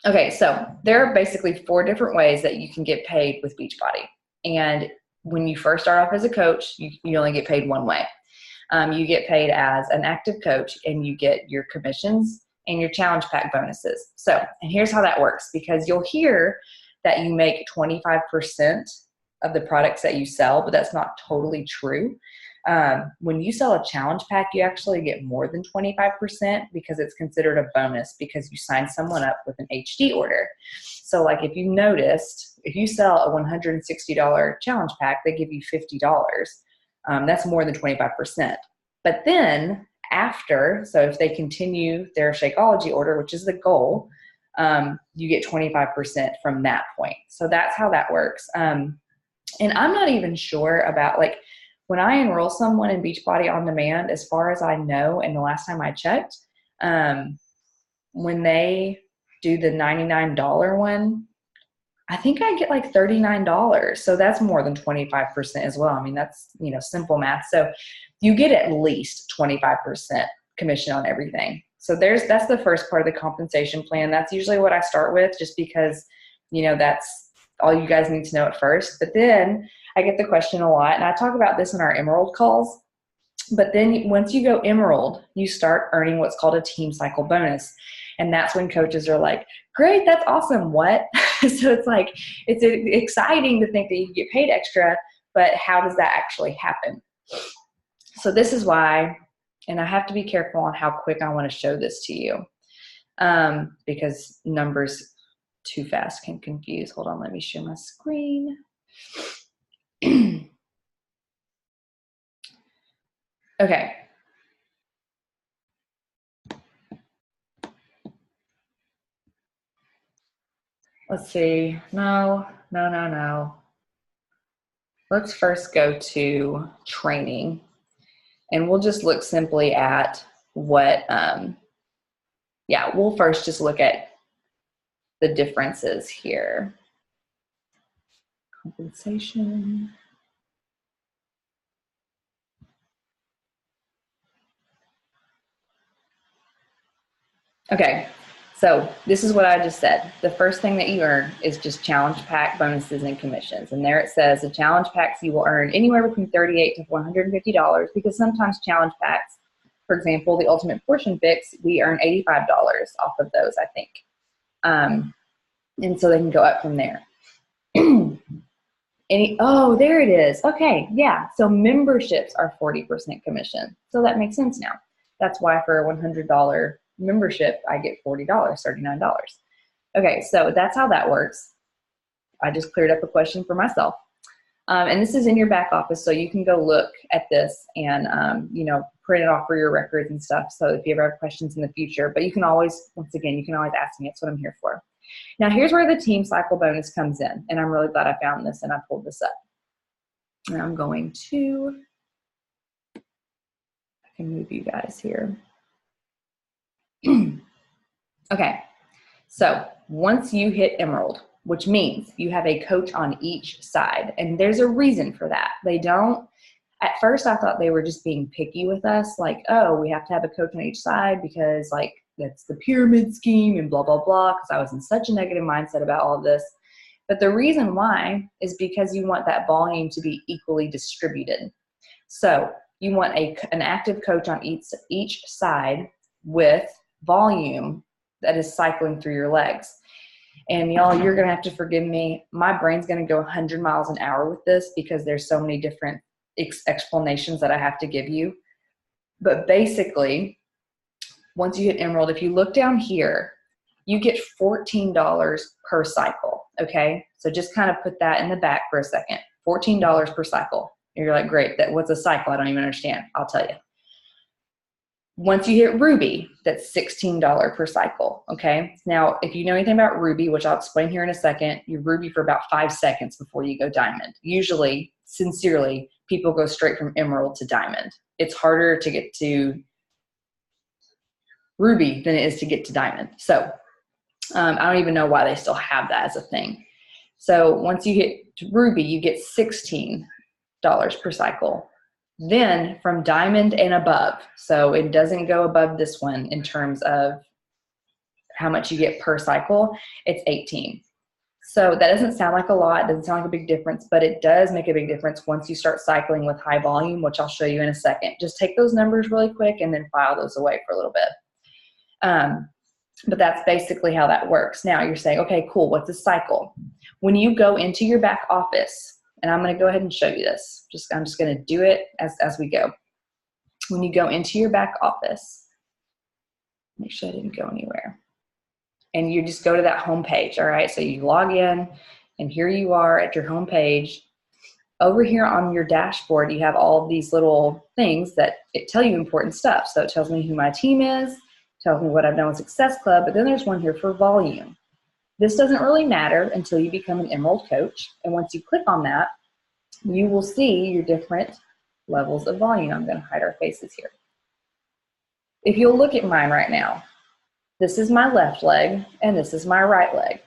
Okay, so there are basically 4 different ways that you can get paid with Beachbody. And when you first start off as a coach, you only get paid one way. You get paid as an active coach, and you get your commissions and your challenge pack bonuses. So, and here's how that works, because you'll hear that you make 25% of the products that you sell, but that's not totally true. When you sell a challenge pack, you actually get more than 25% because it's considered a bonus because you sign someone up with an HD order. So like if you noticed, if you sell a $160 challenge pack, they give you $50. That's more than 25%. But then after, so if they continue their Shakeology order, which is the goal, you get 25% from that point. So that's how that works. And I'm not even sure about, like, when I enroll someone in Beachbody On Demand, as far as I know, and the last time I checked, when they do the $99 one, I think I get like $39. So that's more than 25% as well. I mean, that's, simple math. So you get at least 25% commission on everything. So that's the first part of the compensation plan. That's usually what I start with, just because, that's all you guys need to know at first. But then I get the question a lot, and I talk about this in our Emerald calls. But then once you go Emerald, you start earning what's called a team cycle bonus. And that's when coaches are like, great, that's awesome. What? So it's like, it's exciting to think that you get paid extra, but how does that actually happen? So this is why, and I have to be careful on how quick I want to show this to you, because numbers too fast can confuse. Hold on, let me share my screen. Okay. Let's see. No. Let's first go to training, and we'll just look simply at what, we'll first just look at the differences here. Compensation. Okay, so this is what I just said. The first thing that you earn is just challenge pack bonuses and commissions. And there it says the challenge packs you will earn anywhere between $38 to $150, because sometimes challenge packs, for example, the Ultimate Portion Fix, we earn $85 off of those, I think. And so they can go up from there. Oh, there it is. Okay, yeah. So memberships are 40% commission. So that makes sense now. That's why for a $100 membership, I get $40, $39. Okay, so that's how that works. I just cleared up a question for myself. And this is in your back office, so you can go look at this and, print it off for your records and stuff. So if you ever have questions in the future, but you can always, once again, you can always ask me. That's what I'm here for. Now, here's where the team cycle bonus comes in. And I'm really glad I found this and I pulled this up. And I'm going to, I can move you guys here. Okay, so once you hit Emerald, which means you have a coach on each side, and there's a reason for that. They don't, at first I thought they were just being picky with us, like, oh, we have to have a coach on each side because like that's the pyramid scheme and blah, blah, blah, because I was in such a negative mindset about all of this. But the reason why is because you want that volume to be equally distributed. So you want an active coach on each side with volume that is cycling through your legs. And y'all, you're going to have to forgive me. My brain's going to go 100 miles an hour with this because there's so many different explanations that I have to give you. But basically, once you hit Emerald, if you look down here, you get $14 per cycle, okay? So just kind of put that in the back for a second. $14 per cycle. And you're like, great, what's a cycle? I don't even understand. I'll tell you. Once you hit Ruby, that's $16 per cycle, okay? Now, if you know anything about Ruby, which I'll explain here in a second, you're Ruby for about 5 seconds before you go Diamond. Usually, sincerely, people go straight from Emerald to Diamond. It's harder to get to Ruby than it is to get to Diamond. So I don't even know why they still have that as a thing. So once you hit Ruby, you get $16 per cycle. Then from Diamond and above, so it doesn't go above this one in terms of how much you get per cycle, it's 18. So that doesn't sound like a lot, doesn't sound like a big difference, but it does make a big difference once you start cycling with high volume, which I'll show you in a second. Just take those numbers really quick and then file those away for a little bit. But that's basically how that works. Now you're saying, okay, cool, what's a cycle? When you go into your back office, and I'm gonna go ahead and show you this. I'm just gonna do it as we go. When you go into your back office, make sure I didn't go anywhere. And you just go to that home page, all right? So you log in, and here you are at your home page. Over here on your dashboard, you have all of these little things that tell you important stuff. So it tells me who my team is, tells me what I've done with Success Club, but then there's one here for volume. This doesn't really matter until you become an Emerald coach. And once you click on that, you will see your different levels of volume. I'm gonna hide our faces here. If you'll look at mine right now, this is my left leg and this is my right leg.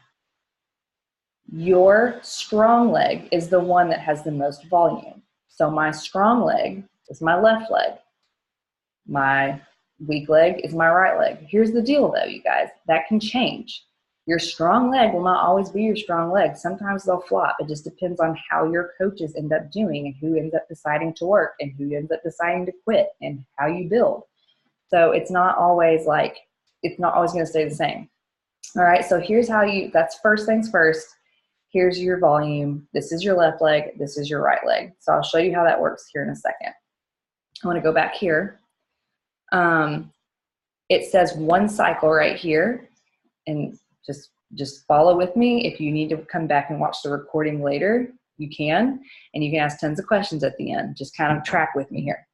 Your strong leg is the one that has the most volume. So my strong leg is my left leg. My weak leg is my right leg. Here's the deal though, you guys, that can change. Your strong leg will not always be your strong leg. Sometimes they'll flop. It just depends on how your coaches end up doing and who ends up deciding to work and who ends up deciding to quit and how you build. So it's not always going to stay the same. All right, so here's how that's first things first. Here's your volume. This is your left leg. This is your right leg. So I'll show you how that works here in a second. I want to go back here. It says one cycle right here, and just follow with me. If you need to come back and watch the recording later, you can, and you can ask tons of questions at the end. Just kind of track with me here.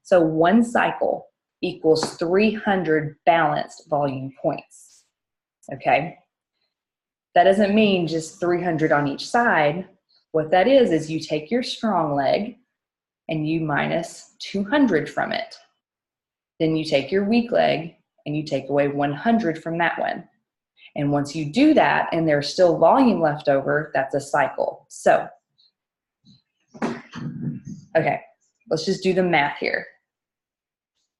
So one cycle equals 300 balanced volume points, okay? That doesn't mean just 300 on each side. What that is you take your strong leg and you minus 200 from it. Then you take your weak leg and you take away 100 from that one. And once you do that and there's still volume left over, that's a cycle. So, okay, let's just do the math here.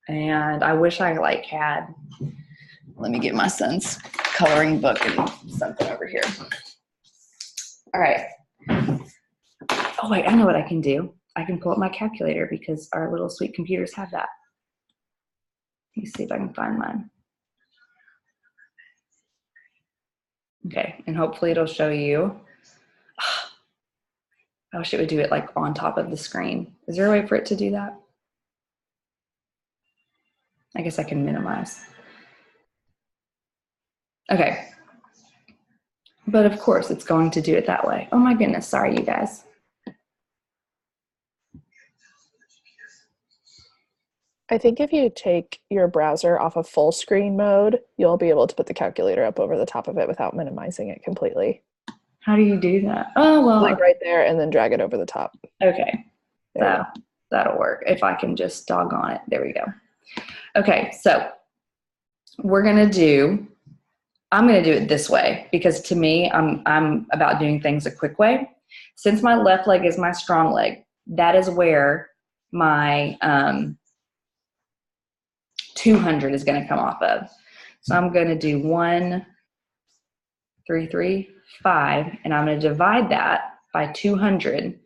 And I wish I had, let me get my son's coloring book and something over here. All right. Oh wait, I know what I can do. I can pull up my calculator because our little sweet computers have that. Let me see if I can find mine. Okay, and hopefully it'll show you. I wish it would do it like on top of the screen. Is there a way for it to do that? I guess I can minimize. Okay. But of course it's going to do it that way. Oh my goodness, sorry you guys. I think if you take your browser off of full screen mode, you'll be able to put the calculator up over the top of it without minimizing it completely. How do you do that? Oh, well. Like right there and then drag it over the top. Okay. That'll work. If I can just doggone it. There we go. Okay, so I'm going to do it this way because to me, I'm about doing things a quick way. Since my left leg is my strong leg, that is where my 200 is going to come off of. So I'm going to do 1, 3, 3, 5, and I'm going to divide that by 200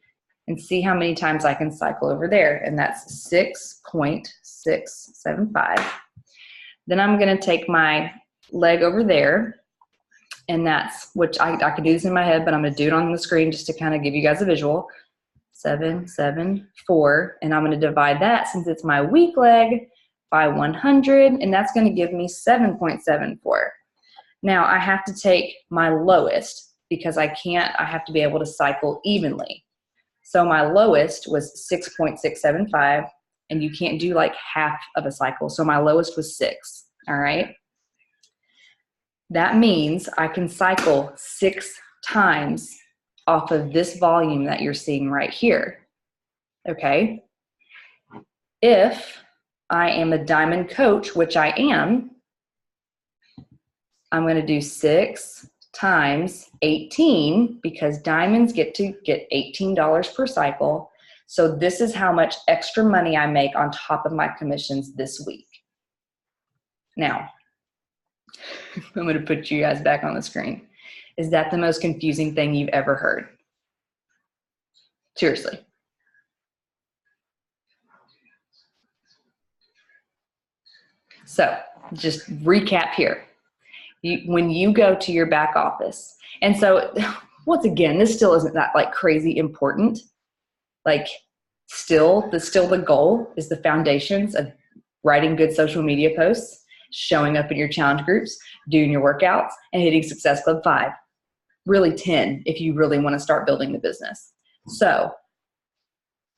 and see how many times I can cycle over there. And that's 6.675. Then I'm going to take my leg over there, and that's, which I could do this in my head, but I'm going to do it on the screen just to kind of give you guys a visual. 7, 7, 4, and I'm going to divide that, since it's my weak leg, by 100, and that's going to give me 7.74. Now I have to take my lowest because I have to be able to cycle evenly. So my lowest was 6.675, and you can't do like half of a cycle. So my lowest was 6, all right? That means I can cycle 6 times off of this volume that you're seeing right here, okay? If I am a diamond coach, which I am, I'm going to do 6 times 18 because diamonds get $18 per cycle. So this is how much extra money I make on top of my commissions this week. Now, I'm going to put you guys back on the screen. Is that the most confusing thing you've ever heard? Seriously. So just recap here. When you go to your back office, and so once again, this still isn't that like crazy important. Like still the goal is the foundations of writing good social media posts, showing up in your challenge groups, doing your workouts, and hitting Success Club 5. Really 10 if you really want to start building the business. So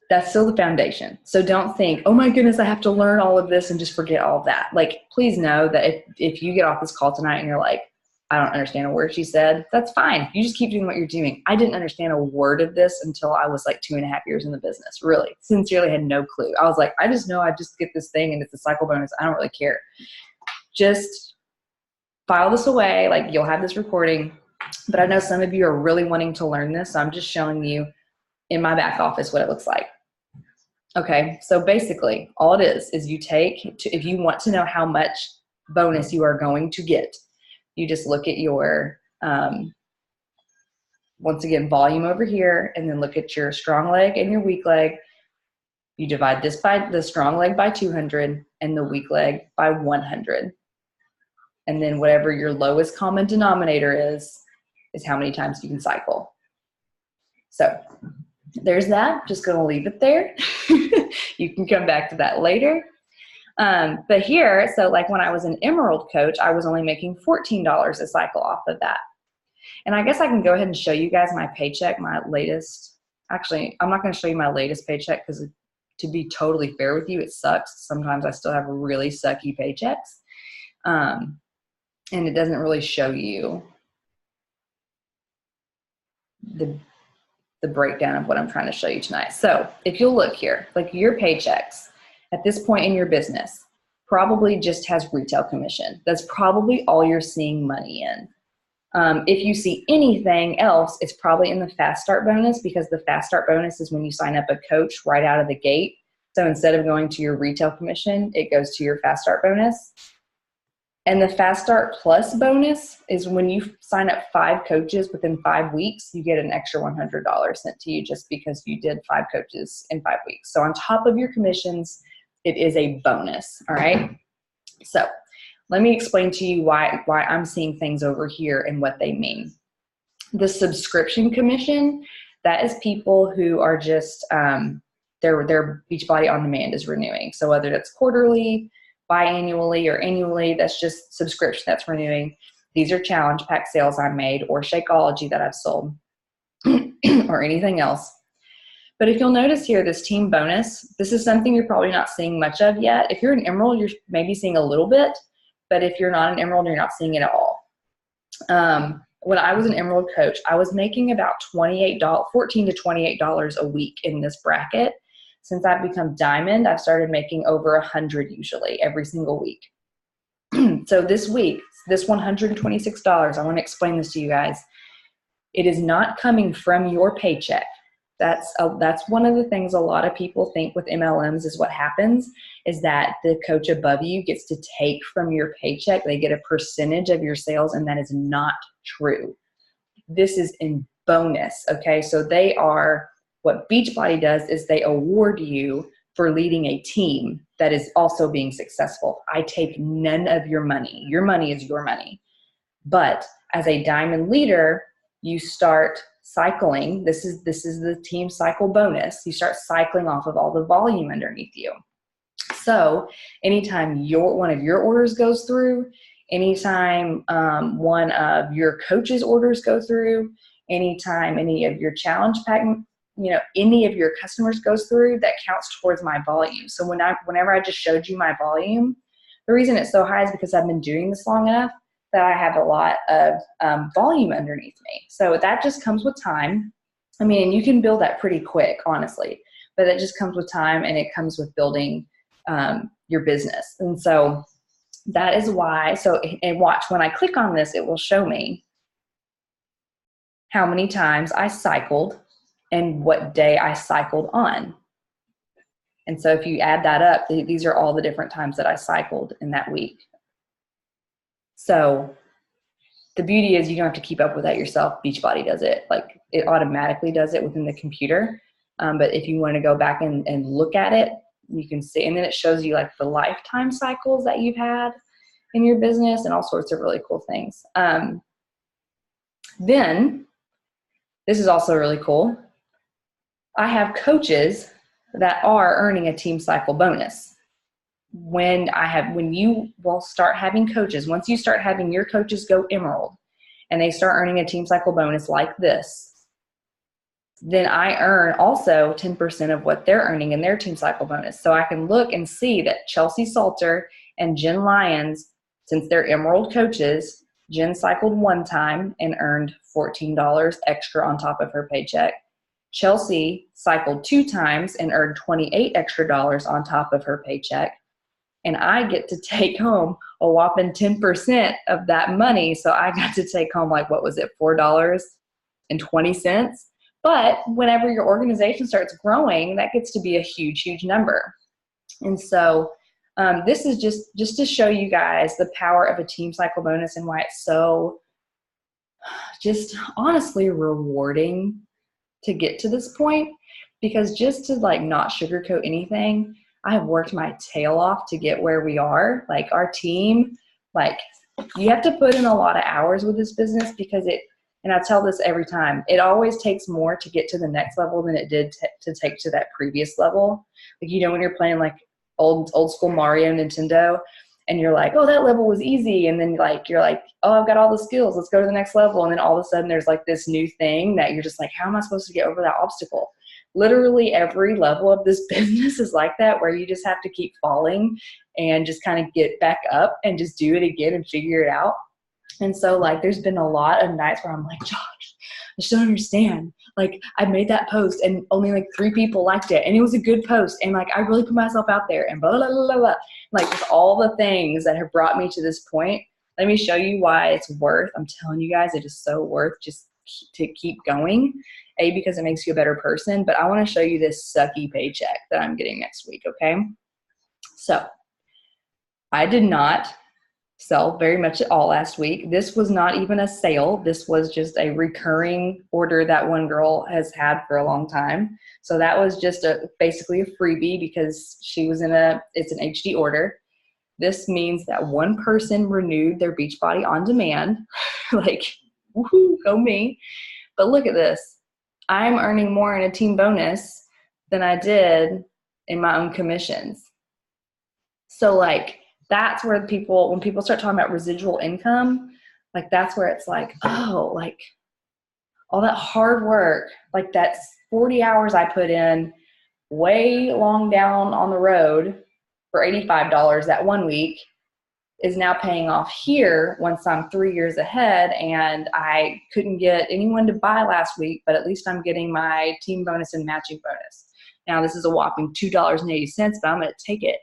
that's still the foundation. So don't think, oh my goodness, I have to learn all of this and just forget all of that. Like, please know that if you get off this call tonight and you're like, I don't understand a word she said, that's fine. You just keep doing what you're doing. I didn't understand a word of this until I was like 2.5 years in the business. Really, sincerely had no clue. I was like, I just know I just get this thing and it's a cycle bonus. I don't really care. Just file this away. Like, you'll have this recording. But I know some of you are really wanting to learn this. So I'm just showing you in my back office what it looks like. Okay, so basically all it is you take, if you want to know how much bonus you are going to get, you just look at your, once again, volume over here, and then look at your strong leg and your weak leg. You divide this by the strong leg by 200 and the weak leg by 100. And then whatever your lowest common denominator is how many times you can cycle. So there's that. Just going to leave it there. You can come back to that later. But here, so like when I was an Emerald coach, I was only making $14 a cycle off of that. And I guess I can go ahead and show you guys my paycheck, my latest. Actually, I'm not going to show you my latest paycheck because to be totally fair with you, it sucks. Sometimes I still have really sucky paychecks. And it doesn't really show you the breakdown of what I'm trying to show you tonight. So if you'll look here, like your paychecks at this point in your business probably just has retail commission. That's probably all you're seeing money in. If you see anything else, it's probably in the fast start bonus, because the fast start bonus is when you sign up a coach right out of the gate. So instead of going to your retail commission, it goes to your fast start bonus. And the Fast Start Plus bonus is when you sign up 5 coaches within 5 weeks, you get an extra $100 sent to you just because you did 5 coaches in 5 weeks. So on top of your commissions, it is a bonus, all right? So let me explain to you why I'm seeing things over here and what they mean. The subscription commission, that is people who are just, their Beachbody On Demand is renewing. So whether that's quarterly, biannually, or annually, that's just subscription that's renewing. These are challenge pack sales I made, or Shakeology that I've sold, or anything else. But if you'll notice here, this team bonus, this is something you're probably not seeing much of yet. If you're an Emerald, you're maybe seeing a little bit, but if you're not an Emerald, you're not seeing it at all. When I was an Emerald coach, I was making about $14 to $28 a week in this bracket. Since I've become Diamond, I've started making over 100 usually every single week. So this week, this $126, I want to explain this to you guys. It is not coming from your paycheck. That's one of the things a lot of people think with MLMs is what happens is that the coach above you gets to take from your paycheck. They get a percentage of your sales, and that is not true. This is in bonus, okay? So they are, what Beachbody does is they award you for leading a team that is also being successful. I take none of your money. Your money is your money. But as a Diamond leader, you start cycling. This is the team cycle bonus. You start cycling off of all the volume underneath you. So anytime one of your orders goes through, anytime one of your coaches' orders go through, anytime any of your challenge pack, any of your customers goes through, that counts towards my volume. So whenever I just showed you my volume, the reason it's so high is because I've been doing this long enough that I have a lot of volume underneath me. So that just comes with time. I mean, you can build that pretty quick, honestly, but it just comes with time, and it comes with building your business. And so that is why, and watch, when I click on this, it will show me how many times I cycled and what day I cycled on. And so if you add that up, these are all the different times that I cycled in that week. So the beauty is you don't have to keep up with that yourself. Beachbody does it. Like it automatically does it within the computer. But if you want to go back and look at it, you can see, and then it shows you like the lifetime cycles that you've had in your business and all sorts of really cool things. Then this is also really cool. I have coaches that are earning a team cycle bonus. When you will start having coaches, once you start having your coaches go emerald and they start earning a team cycle bonus like this, then I earn also 10% of what they're earning in their team cycle bonus. So I can look and see that Chelsea Salter and Jen Lyons, since they're emerald coaches, Jen cycled one time and earned $14 extra on top of her paycheck. Chelsea cycled 2 times and earned $28 extra on top of her paycheck. And I get to take home a whopping 10% of that money. So I got to take home, like, what was it, $4.20? But whenever your organization starts growing, that gets to be a huge, huge number. And so this is just to show you guys the power of a team cycle bonus and why it's so just honestly rewarding to get to this point. Because just to like not sugarcoat anything, I have worked my tail off to get where we are. Like our team, like you have to put in a lot of hours with this business because and I tell this every time, it always takes more to get to the next level than it did to take to that previous level. Like, you know, when you're playing like old school Mario Nintendo and you're like, oh, that level was easy. And then like, you're like, oh, I've got all the skills. Let's go to the next level. And then all of a sudden there's like this new thing that you're just like, how am I supposed to get over that obstacle? Literally every level of this business is like that, where you just have to keep falling and just kind of get back up and just do it again and figure it out. And so like, there's been a lot of nights where I'm like, Josh, I just don't understand. Like I made that post and only like 3 people liked it. And it was a good post. And like, I really put myself out there and blah, blah, blah, blah, blah. Like just all the things that have brought me to this point. Let me show you why it's worth. I'm telling you guys, it is so worth just to keep going. A, because it makes you a better person. But I want to show you this sucky paycheck that I'm getting next week. Okay. So I did not sell very much at all last week. This was not even a sale. This was just a recurring order that one girl has had for a long time. So that was just basically a freebie because she was it's an HD order. This means that one person renewed their Beachbody on demand. Like, woohoo, go me. But look at this. I'm earning more in a team bonus than I did in my own commissions. So like, that's where when people start talking about residual income, like that's where it's like, oh, like all that hard work, like that's 40 hours I put in way long down on the road for $85 that one week is now paying off here once I'm 3 years ahead. And I couldn't get anyone to buy last week, but at least I'm getting my team bonus and matching bonus. Now this is a whopping $2.80, but I'm going to take it,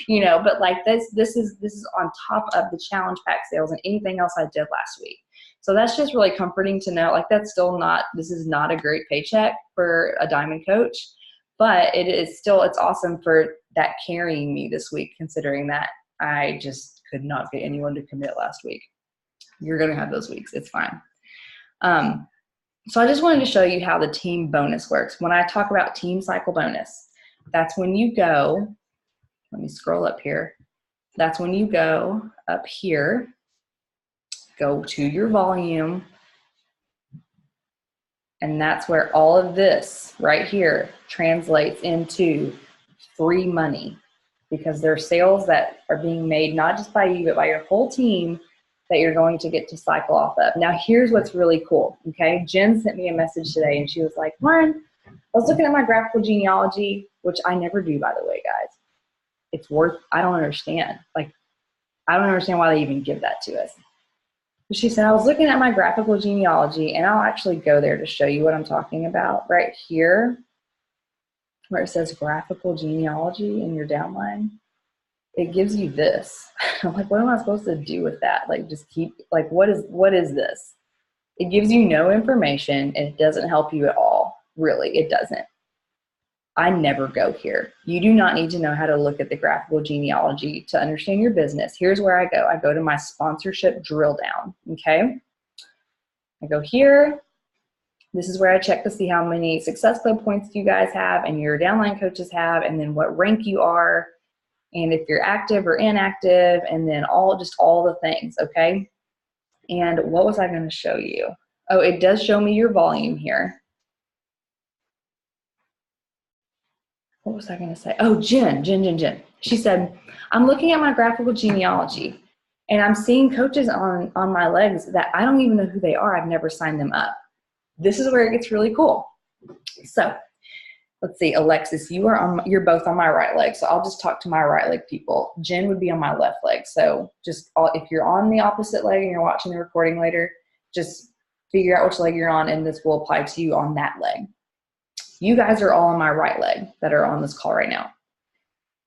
you know, but like this is on top of the challenge pack sales and anything else I did last week. So that's just really comforting to know, like this is not a great paycheck for a diamond coach, but it's awesome for that carrying me this week, considering that I just could not get anyone to commit last week. You're going to have those weeks. It's fine. So I just wanted to show you how the team bonus works. When I talk about team cycle bonus, that's when you go, let me scroll up here. That's when you go up here, go to your volume, and that's where all of this right here translates into free money, because there are sales that are being made not just by you, but by your whole team that you're going to get to cycle off of. Now, here's what's really cool, okay? Jen sent me a message today, and she was like, Lauren, I was looking at my graphical genealogy, which I never do, by the way, guys. I don't understand. Like, I don't understand why they even give that to us. But she said, I was looking at my graphical genealogy, and I'll actually go there to show you what I'm talking about. Right here, where it says graphical genealogy in your downline, it gives you this. I'm like, what am I supposed to do with that? Like, just what is this? It gives you no information, and it doesn't help you at all. Really, it doesn't. I never go here. You do not need to know how to look at the graphical genealogy to understand your business. Here's where I go. I go to my sponsorship drill down, okay? I go here. This is where I check to see how many Success Club points you guys have and your downline coaches have, and then what rank you are, and if you're active or inactive, and then all the things, okay? And what was I going to show you? Oh, it does show me your volume here. What was I going to say? Oh, Jen. She said, I'm looking at my graphical genealogy, and I'm seeing coaches on my legs that I don't even know who they are. I've never signed them up. This is where it gets really cool. So let's see, Alexis, you're both on my right leg. So I'll just talk to my right leg people. Jen would be on my left leg. So if you're on the opposite leg and you're watching the recording later, just figure out which leg you're on, and this will apply to you on that leg. You guys are all on my right leg that are on this call right now.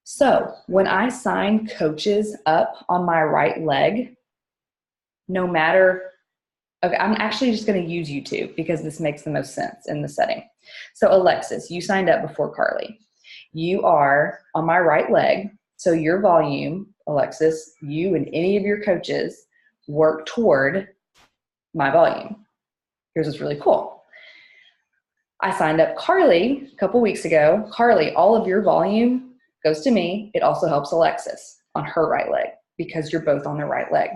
So when I sign coaches up on my right leg, no matter, okay, I'm actually just going to use you two because this makes the most sense in the setting. So Alexis, you signed up before Carly. You are on my right leg. So your volume, Alexis, you and any of your coaches work toward my volume. Here's what's really cool. I signed up Carly a couple weeks ago. Carly, all of your volume goes to me. It also helps Alexis on her right leg because you're both on the right leg.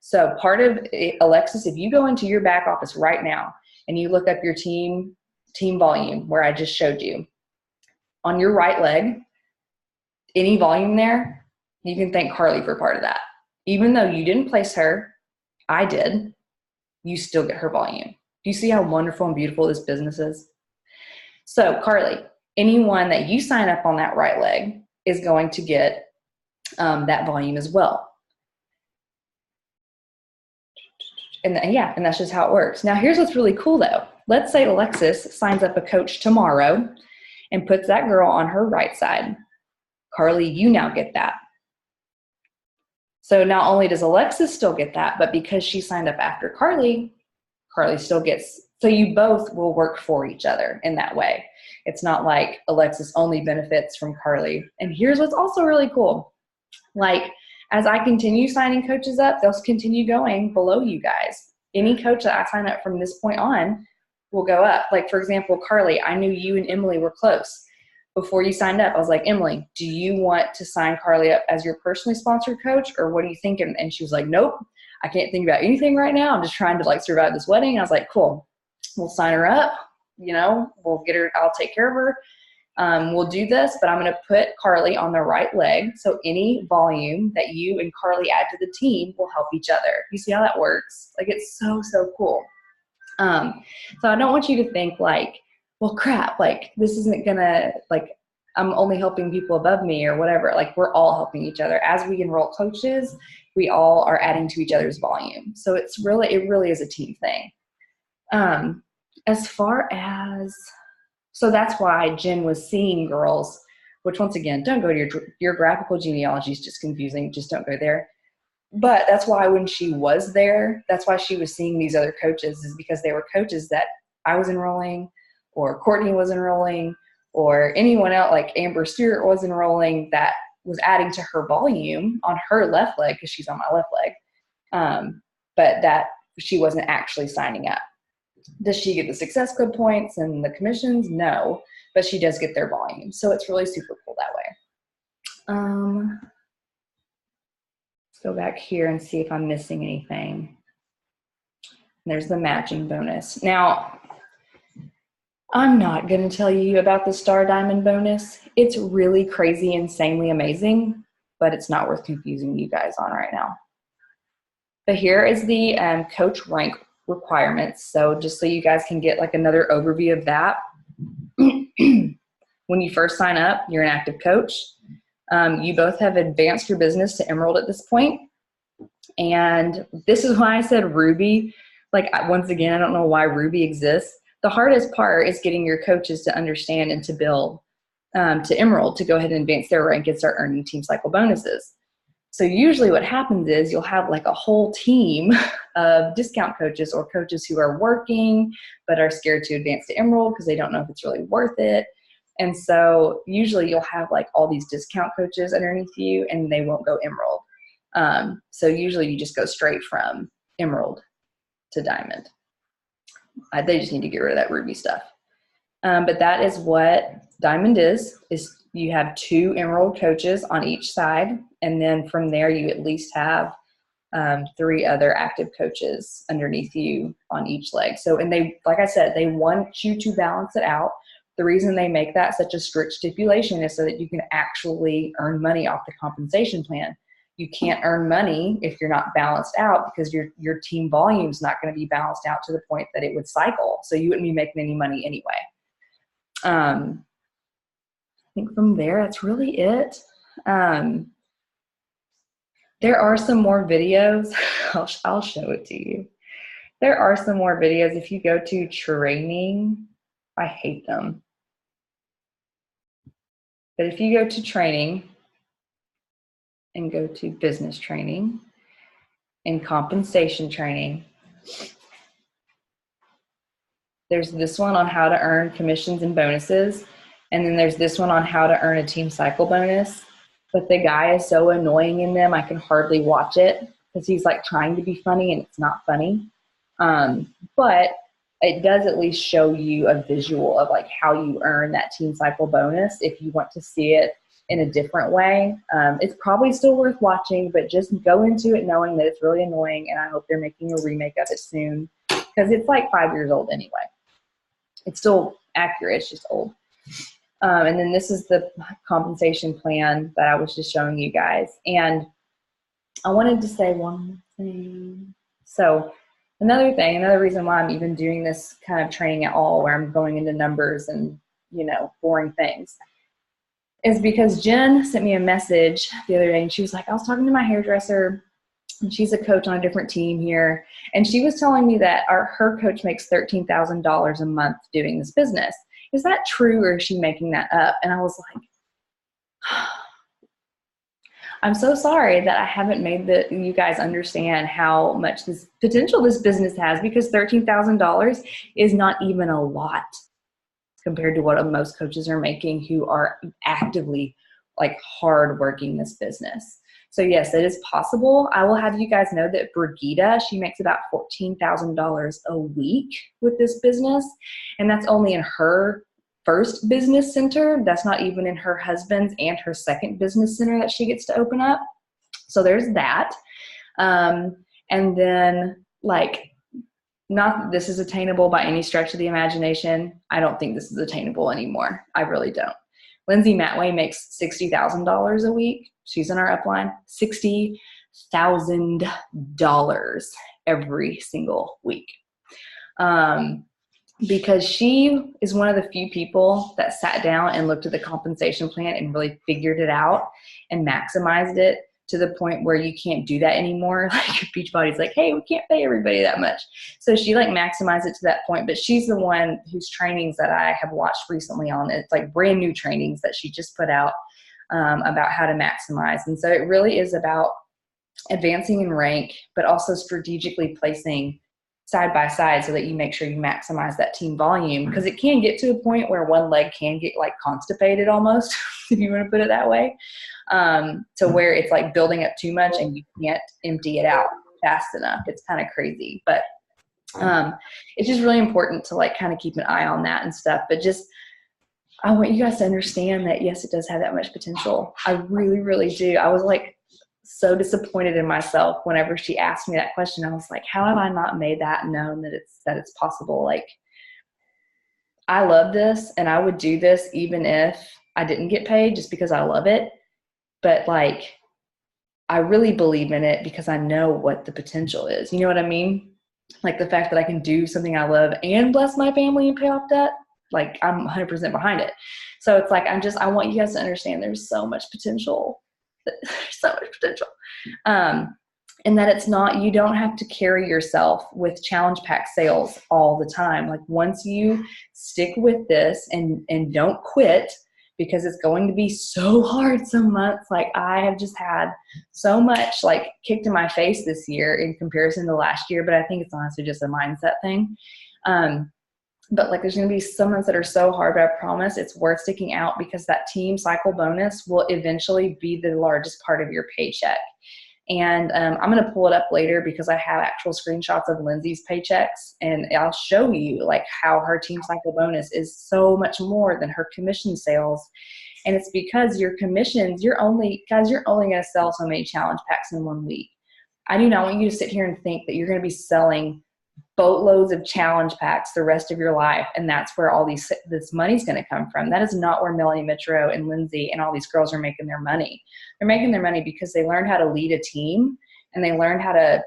So part of it, Alexis, if you go into your back office right now and you look up your team volume where I just showed you, on your right leg, any volume there, you can thank Carly for part of that. Even though you didn't place her, I did, you still get her volume. Do you see how wonderful and beautiful this business is? So Carly, anyone that you sign up on that right leg is going to get that volume as well. And that's just how it works. Now, here's what's really cool though. Let's say Alexis signs up a coach tomorrow and puts that girl on her right side. Carly, you now get that. So not only does Alexis still get that, but because she signed up after Carly, Carly still gets, so you both will work for each other in that way. It's not like Alexis only benefits from Carly. And here's what's also really cool. Like, as I continue signing coaches up, they'll continue going below you guys. Any coach that I sign up from this point on will go up. Like, for example, Carly, I knew you and Emily were close. Before you signed up, I was like, Emily, do you want to sign Carly up as your personally sponsored coach, or what are you thinking? And she was like, nope, I can't think about anything right now. I'm just trying to survive this wedding. And I was like, cool, we'll sign her up. We'll get her, I'll take care of her. We'll do this, but I'm going to put Carly on the right leg. So any volume that you and Carly add to the team will help each other. You see how that works? It's so, so cool. So I don't want you to think well, crap, this isn't going to, I'm only helping people above me or whatever. We're all helping each other. As we enroll coaches, we all are adding to each other's volume. So it really is a team thing. As far as, so that's why Jen was seeing girls, which once again, don't go to your graphical genealogy is just confusing. Just don't go there. But that's why when she was there, that's why she was seeing these other coaches, is because they were coaches that I was enrolling, or Courtney was enrolling, or anyone else like Amber Stewart was enrolling that was adding to her volume on her left leg, because she's on my left leg. But that she wasn't actually signing up. Does she get the Success Club points and the commissions? No, but she does get their volume. So it's really super cool that way. Let's go back here and see if I'm missing anything. There's the matching bonus. Now, I'm not going to tell you about the Star Diamond bonus. It's really crazy, insanely amazing, but it's not worth confusing you guys on right now. But here is the coach rank requirements. So just so you guys can get another overview of that. When you first sign up, you're an active coach. You both have advanced your business to Emerald at this point. And this is why I said Ruby. Once again, I don't know why Ruby exists. The hardest part is getting your coaches to understand and to build to Emerald to go ahead and advance their rank and start earning team cycle bonuses. So usually what happens is you'll have a whole team of discount coaches or coaches who are working but are scared to advance to Emerald because they don't know if it's really worth it. And so usually you'll have like all these discount coaches underneath you and they won't go emerald. So usually you just go straight from emerald to diamond. They just need to get rid of that ruby stuff. But that is what diamond is you have 2 emerald coaches on each side. And then from there, you at least have 3 other active coaches underneath you on each leg. So, and they, like I said, they want you to balance it out. The reason they make that such a strict stipulation is so that you can actually earn money off the compensation plan. You can't earn money if you're not balanced out, because your team volume is not going to be balanced out to the point that it would cycle. So you wouldn't be making any money anyway. I think from there, that's really it. There are some more videos. I'll show it to you. There are some more videos. If you go to training, I hate them. But if you go to training and go to business training and compensation training, there's this one on how to earn commissions and bonuses. And then there's this one on how to earn a team cycle bonus. But the guy is so annoying in them, I can hardly watch it because he's like trying to be funny and it's not funny. But it does at least show you a visual of like how you earn that team cycle bonus if you want to see it in a different way. It's probably still worth watching, but just go into it knowing that it's really annoying, and I hope they're making a remake of it soon because it's like 5 years old anyway. It's still accurate, it's just old. And then this is the compensation plan that I was just showing you guys. And I wanted to say one thing. So another reason why I'm even doing this kind of training at all, where I'm going into numbers and, boring things, is because Jen sent me a message the other day, and she was like, I was talking to my hairdresser, and she's a coach on a different team here, and she was telling me that her coach makes $13,000 a month doing this business. Is that true, or is she making that up? And I was like, I'm so sorry that I haven't made you guys understand how much this potential this business has, because $13,000 is not even a lot compared to what most coaches are making who are actively like hard working this business. So yes, it is possible. I will have you guys know that Brigida, she makes about $14,000 a week with this business. And that's only in her first business center. That's not even in her husband's and her second business center that she gets to open up. So there's that. And then not that this is attainable by any stretch of the imagination. I don't think this is attainable anymore. I really don't. Lindsay Matway makes $60,000 a week. She's in our upline. $60,000 every single week. Because she is one of the few people that sat down and looked at the compensation plan and really figured it out and maximized it to the point where you can't do that anymore. Like Beachbody's like, hey, we can't pay everybody that much. So she maximized it to that point, but she's the one whose trainings that I have watched recently on, it's like brand new trainings that she just put out about how to maximize. And so it really is about advancing in rank, but also strategically placing side by side so that you make sure you maximize that team volume, because it can get to a point where one leg can get constipated almost, if you want to put it that way, to where it's building up too much and you can't empty it out fast enough. It's kind of crazy, but it's just really important to kind of keep an eye on that and stuff. But I want you guys to understand that yes, it does have that much potential. I really, really do. I was so disappointed in myself whenever she asked me that question. I was like, how have I not made that known that it's possible? I love this and I would do this even if I didn't get paid, just because I love it. But I really believe in it because I know what the potential is. You know what I mean? The fact that I can do something I love and bless my family and pay off debt. I'm 100% behind it. So it's I want you guys to understand there's so much potential. There's so much potential. And that it's not, you don't have to carry yourself with challenge pack sales all the time. Once you stick with this and don't quit, because it's going to be so hard some months. I have just had so much kicked in my face this year in comparison to last year, but I think it's honestly just a mindset thing. But like, there's going to be some months that are so hard, but I promise it's worth sticking out because that team cycle bonus will eventually be the largest part of your paycheck. And I'm going to pull it up later because I have actual screenshots of Lindsay's paychecks, and I'll show you like how her team cycle bonus is so much more than her commission sales. And it's because your commissions, you're only going to sell so many challenge packs in 1 week. I do not want you to sit here and think that you're going to be selling boatloads of challenge packs the rest of your life, and that's where all this money's going to come from. That is not where Melanie Mitro and Lindsay and all these girls are making their money. They're making their money because they learned how to lead a team, and they learned how to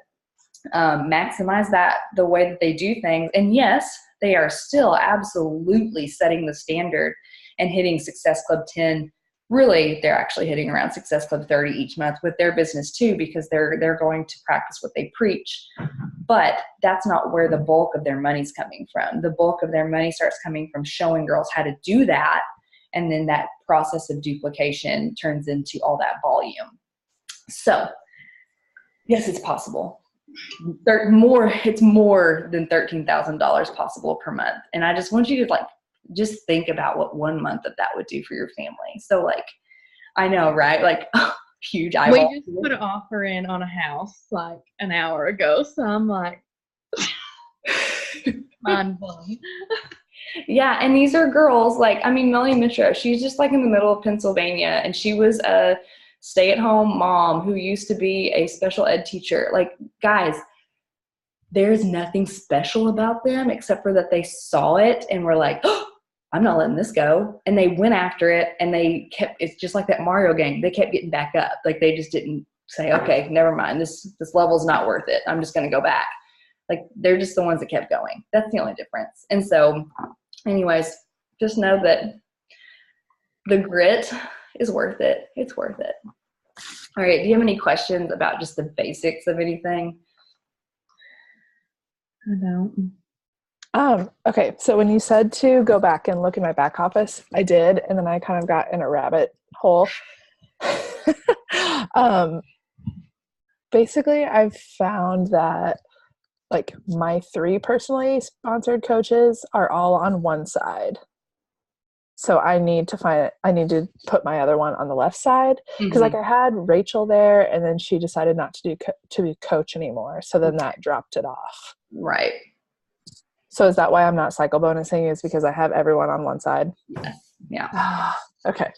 maximize that the way that they do things. And yes, they are still absolutely setting the standard and hitting Success Club 10. Really, they're actually hitting around Success Club 30 each month with their business too, because they're going to practice what they preach. But that's not where the bulk of their money's coming from. The bulk of their money starts coming from showing girls how to do that, and then that process of duplication turns into all that volume. So, yes, it's possible. It's more than $13,000 possible per month. And I just want you to just think about what 1 month of that would do for your family. So like, I know, right? Like, huge eyeball. We just put an offer in on a house like an hour ago. So I'm like, mind blown. Yeah. And these are girls like, I mean, Melanie Mitro, she's just like in the middle of Pennsylvania, and she was a stay-at-home mom who used to be a special ed teacher. Like, guys, there's nothing special about them except for that they saw it and were like, oh, I'm not letting this go. And they went after it, and it's just like that Mario game. They kept getting back up. Like, they just didn't say, okay, never mind. This level's not worth it. I'm just going to go back. Like, they're just the ones that kept going. That's the only difference. And so anyways, just know that the grit is worth it. It's worth it. All right. Do you have any questions about just the basics of anything? I don't. Okay, so when you said to go back and look in my back office, I did, and then I kind of got in a rabbit hole. Basically, I've found that like my 3 personally sponsored coaches are all on one side. So I need to put my other one on the left side, because like I had Rachel there, and then she decided not to be coach anymore. So then that dropped it off. Right. So is that why I'm not cycle bonusing, is because I have everyone on one side? Yes. Yeah. Okay.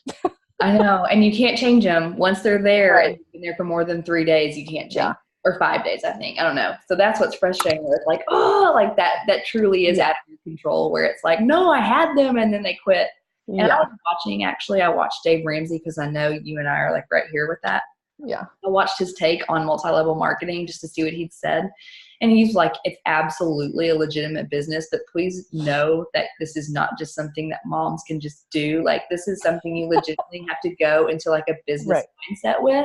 I know. And you can't change them once they're there. Right. And you've been there for more than 3 days. You can't change. Yeah. Or 5 days, I think. I don't know. So that's what's frustrating. Where it's like, oh, like that truly is out of your control, where it's like, no, I had them, and then they quit. And I was watching, actually, I watched Dave Ramsey, because I know you and I are like right here with that. Yeah. I watched his take on multi-level marketing just to see what he'd said. And he's like, it's absolutely a legitimate business, but please know that this is not just something that moms can just do. Like, this is something you legitimately have to go into like a business mindset with.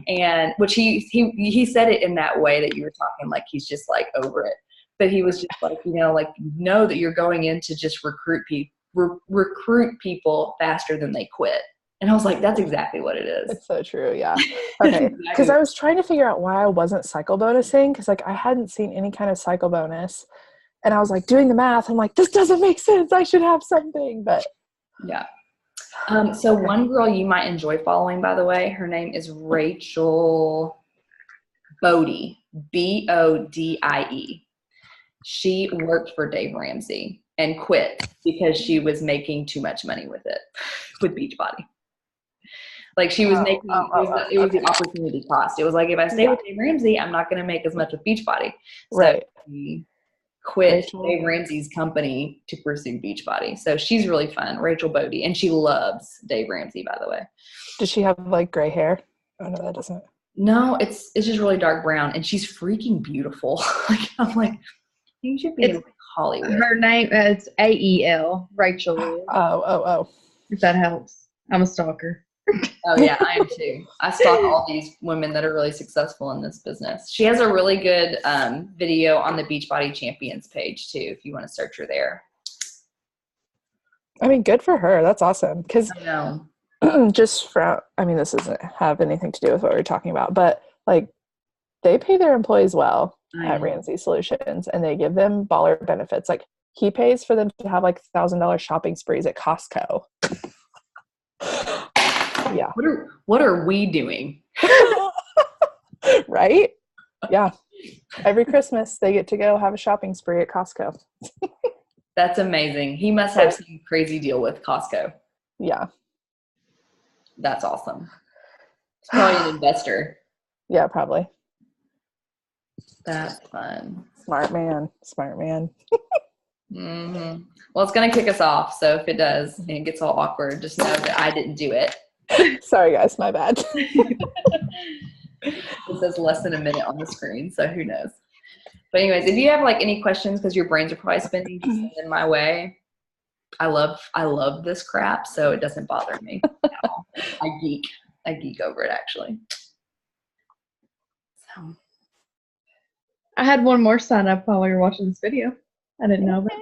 And which he said it in that way that you were talking, like he's just like over it. But he was just like, like, know that you're going in to just recruit people faster than they quit. And I was like, that's exactly what it is. It's so true. Yeah. Okay. Because I was trying to figure out why I wasn't cycle bonusing, because like I hadn't seen any kind of cycle bonus, and I was like doing the math. I'm like, this doesn't make sense. I should have something. But yeah. So one girl you might enjoy following, by the way, her name is Rachel Bodie, Bodie. She worked for Dave Ramsey and quit because she was making too much money with Beachbody. Like, she was making, it was the opportunity cost. It was like, if I stay with Dave Ramsey, I'm not going to make as much with Beachbody. So she quit Dave Ramsey's company to pursue Beachbody. So she's really fun, Rachel Bodie, and she loves Dave Ramsey, by the way. Does she have like gray hair? Oh no, that doesn't. No, it's just really dark brown, and she's freaking beautiful. Like, I'm like, you should be in Hollywood. Her name is AEL, Rachel. Oh. If that helps. I'm a stalker. Oh yeah, I am too. I stalk all these women that are really successful in this business. She has a really good video on the Beachbody Champions page too, if you want to search her there. I mean, good for her. That's awesome. Because I know. this doesn't have anything to do with what we're talking about, but like, they pay their employees well at Ramsey Solutions, and they give them baller benefits. Like, He pays for them to have like $1,000 shopping sprees at Costco. Yeah. What are we doing? Right? Yeah. Every Christmas they get to go have a shopping spree at Costco. That's amazing. He must have some crazy deal with Costco. Yeah. That's awesome. He's probably an investor. Yeah, probably. That's fun. Smart man. Smart man. Mm-hmm. Well, it's going to kick us off. So if it does and it gets all awkward, just know that I didn't do it. Sorry, guys. My bad. It says less than a minute on the screen, so who knows. But anyways, if you have like any questions because your brains are probably spinning, just send them my way. I love this crap, so it doesn't bother me. I geek over it actually. So I had one more sign up while we were watching this video. I didn't know about it.